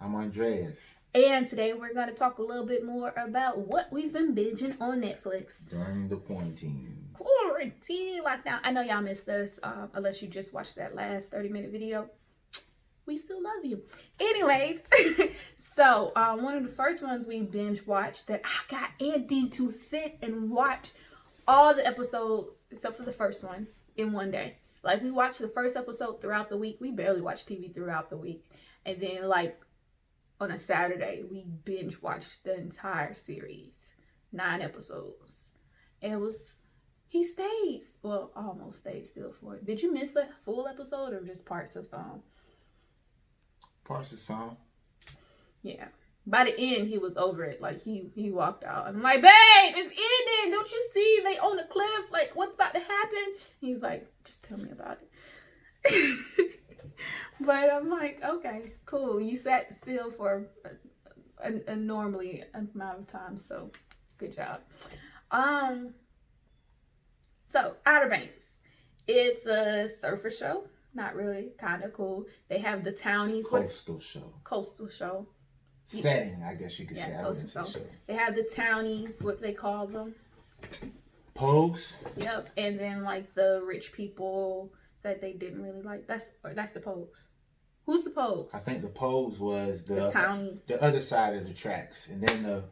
I'm Andreas. And today we're going to talk a little bit more about what we've been binging on Netflix. During the quarantine. Quarantine lockdown. I know y'all missed us, unless you just watched that last 30-minute video. We still love you. Anyways, so one of the first ones we binge watched that I got Andy to sit and watch all the episodes, except for the first one, in one day. Like, we watched the first episode throughout the week. We barely watch TV throughout the week. And then, like, on a Saturday, we binge watched the entire series. 9 episodes. And it was, he stayed. Well, almost stayed still for it. Did you miss a full episode or just parts of some? Parts of some. Yeah. By the end, he was over it. Like, he walked out. I'm like, babe, it's ending. Don't you see? They on the cliff. Like, what's about to happen? He's like, just tell me about it. But I'm like, okay, cool. You sat still for a normally amount of time. So, good job. So, Outerbanks. It's a surfer show. Not really. Kind of cool. They have the townies. Coastal show. Coastal show. Setting, I guess you could say. Coastal show. They have the townies, what they call them. Pogues. Yep. And then like the rich people that they didn't really like. That's the Pogues. Who's the Pogues? I think the Pogues was the townies. The other side of the tracks. And then the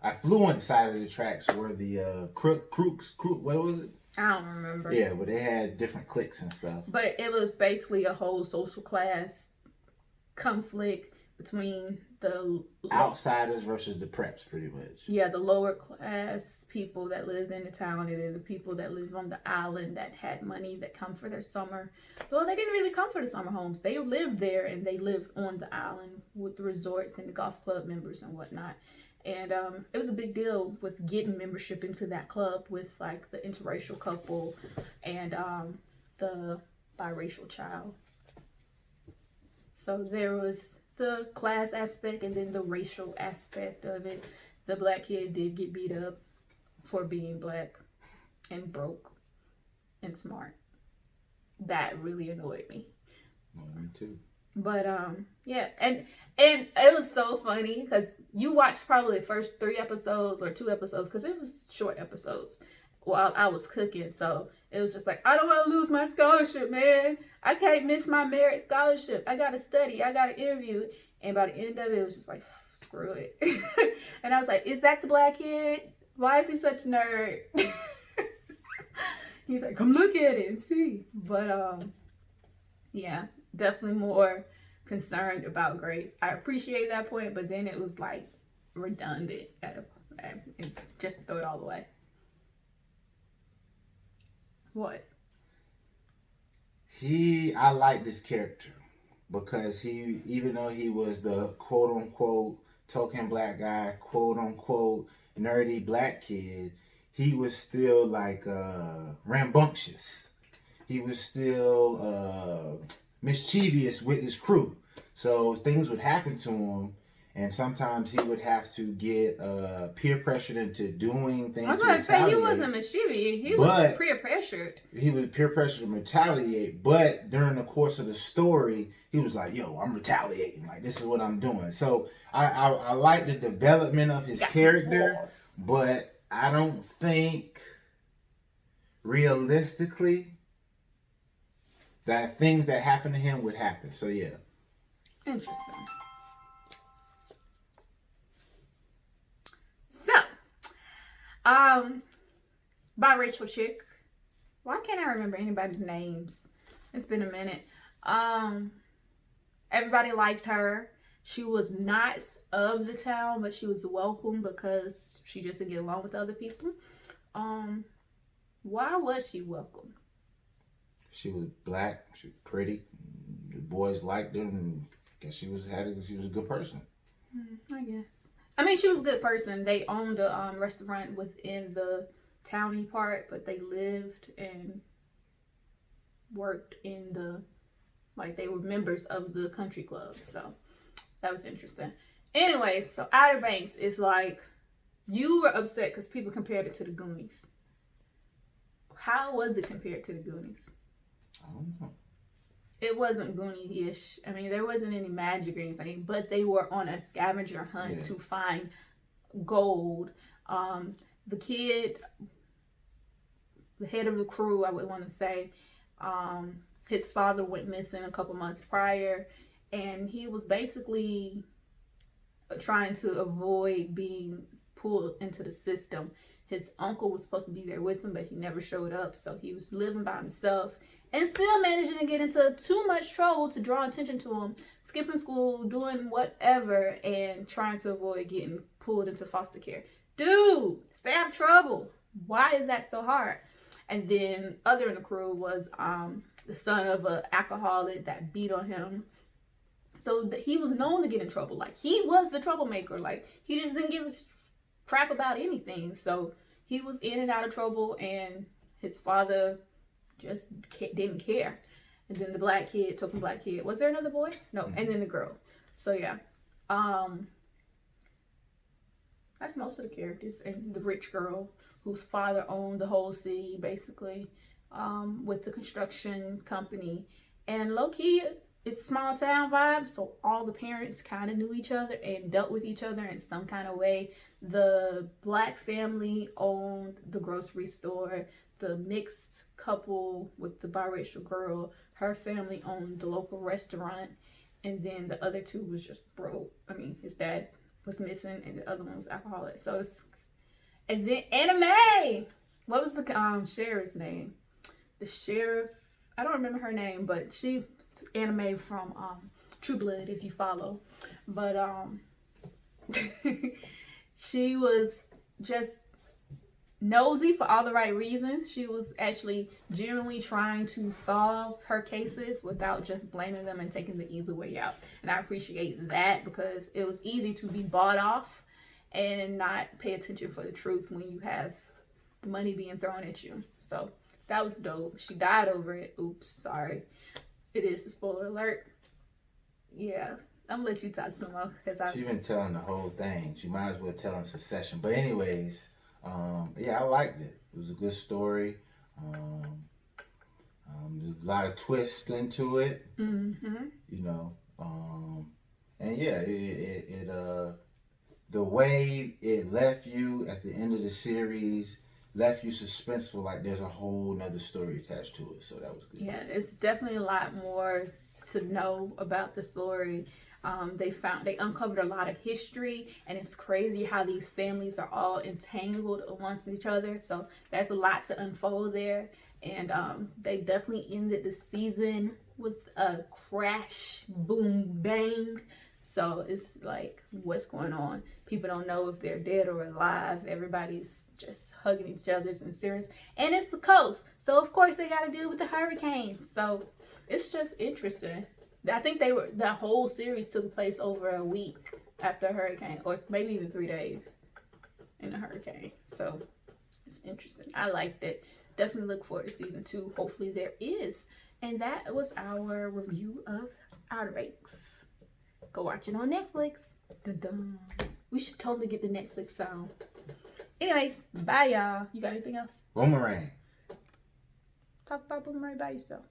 affluent side of the tracks were the crooks. What was it? I don't remember. Yeah, but they had different cliques and stuff. But it was basically a whole social class conflict between the outsiders versus the preps, pretty much. Yeah, the lower class people that lived in the town, and then the people that lived on the island that had money that come for their summer. Well, they didn't really come for the summer homes. They lived there, and they lived on the island with the resorts and the golf club members and whatnot. And it was a big deal with getting membership into that club with like the interracial couple and the biracial child. So there was the class aspect and then the racial aspect of it. The black kid did get beat up for being black and broke and smart. That really annoyed me. Well, me too. But yeah, and it was so funny because you watched probably the first 3 episodes or 2 episodes because it was short episodes while I was cooking. So it was just like, I don't want to lose my scholarship, man. I can't miss my merit scholarship. I gotta study. I gotta interview. And by the end of it, it was just like, screw it. And I was like, is that the black kid? Why is he such a nerd? He's like, come look at it and see. But yeah. Definitely more concerned about grades. I appreciate that point, but then it was like redundant just throw it all away. What? I like this character because he, even though he was the quote unquote token black guy, quote unquote nerdy black kid, he was still like rambunctious. He was still mischievous with his crew. So things would happen to him, and sometimes he would have to get peer pressured into doing things. I was going to say, he wasn't mischievous. He was peer pressured. He was peer pressured to retaliate, but during the course of the story, he was like, yo, I'm retaliating. Like, this is what I'm doing. So I like the development of his character, but I don't think realistically that things that happen to him would happen. So yeah. Interesting. So, biracial chick. Why can't I remember anybody's names? It's been a minute. Everybody liked her. She was not of the town, but she was welcome because she just didn't get along with other people. Why was she welcome? She was black. She was pretty. The boys liked her, and I guess she was a good person. I guess. I mean, she was a good person. They owned a restaurant within the towny part, but they lived and worked in they were members of the country club. So that was interesting. Anyway, so Outerbanks is like, you were upset because people compared it to the Goonies. How was it compared to the Goonies? I don't know. It wasn't Goonie-ish. I mean, there wasn't any magic or anything, but they were on a scavenger hunt to find gold. The kid, the head of the crew, I would want to say, his father went missing a couple months prior, and he was basically trying to avoid being pulled into the system. His uncle was supposed to be there with him, but he never showed up, so he was living by himself and still managing to get into too much trouble to draw attention to him, skipping school, doing whatever, and trying to avoid getting pulled into foster care. Dude, stay out of trouble. Why is that so hard? And then other in the crew was the son of an alcoholic that beat on him. So he was known to get in trouble. Like, he was the troublemaker. Like, he just didn't give a crap about anything. So he was in and out of trouble, and his father just didn't care. And then the black kid, token black kid. Was there another boy? No. And then the girl. So yeah. That's most of the characters. And the rich girl whose father owned the whole city, basically, with the construction company. And low-key, it's small town vibe, so all the parents kind of knew each other and dealt with each other in some kind of way. The black family owned the grocery store. The mixed couple with the biracial girl, her family owned the local restaurant. And then the other two was just broke. I mean, his dad was missing and the other one was alcoholic. So it's... And then Anime! What was the sheriff's name? The sheriff... I don't remember her name, but she... Anime from True Blood, if you follow. But she was just nosy for all the right reasons. She was actually genuinely trying to solve her cases without just blaming them and taking the easy way out. And I appreciate that, because it was easy to be bought off and not pay attention for the truth when you have money being thrown at you. So that was dope. She died over it. Oops, sorry. It is the spoiler alert. Yeah, I'm gonna let you talk some more, because She's been telling the whole thing. She might as well tell in succession. But anyways, yeah, I liked it. It was a good story. There's a lot of twists into it. Mm-hmm. You know, and yeah, the way it left you at the end of the series left you suspenseful, like there's a whole nother story attached to it. So that was good. Yeah, it's definitely a lot more to know about the story. They uncovered a lot of history, and it's crazy how these families are all entangled amongst each other. So there's a lot to unfold there. And they definitely ended the season with a crash, boom, bang. So it's like, what's going on? People don't know if they're dead or alive. Everybody's just hugging each other and serious. And it's the coast. So, of course, they got to deal with the hurricanes. So it's just interesting. I think the whole series took place over a week after a hurricane, or maybe even 3 days in a hurricane. So it's interesting. I liked it. Definitely look forward to season 2. Hopefully there is. And that was our review of Outerbanks. Go watch it on Netflix. Dun-dun. We should totally get the Netflix sound. Anyways, bye y'all. You got anything else? Boomerang. Talk about Boomerang by yourself.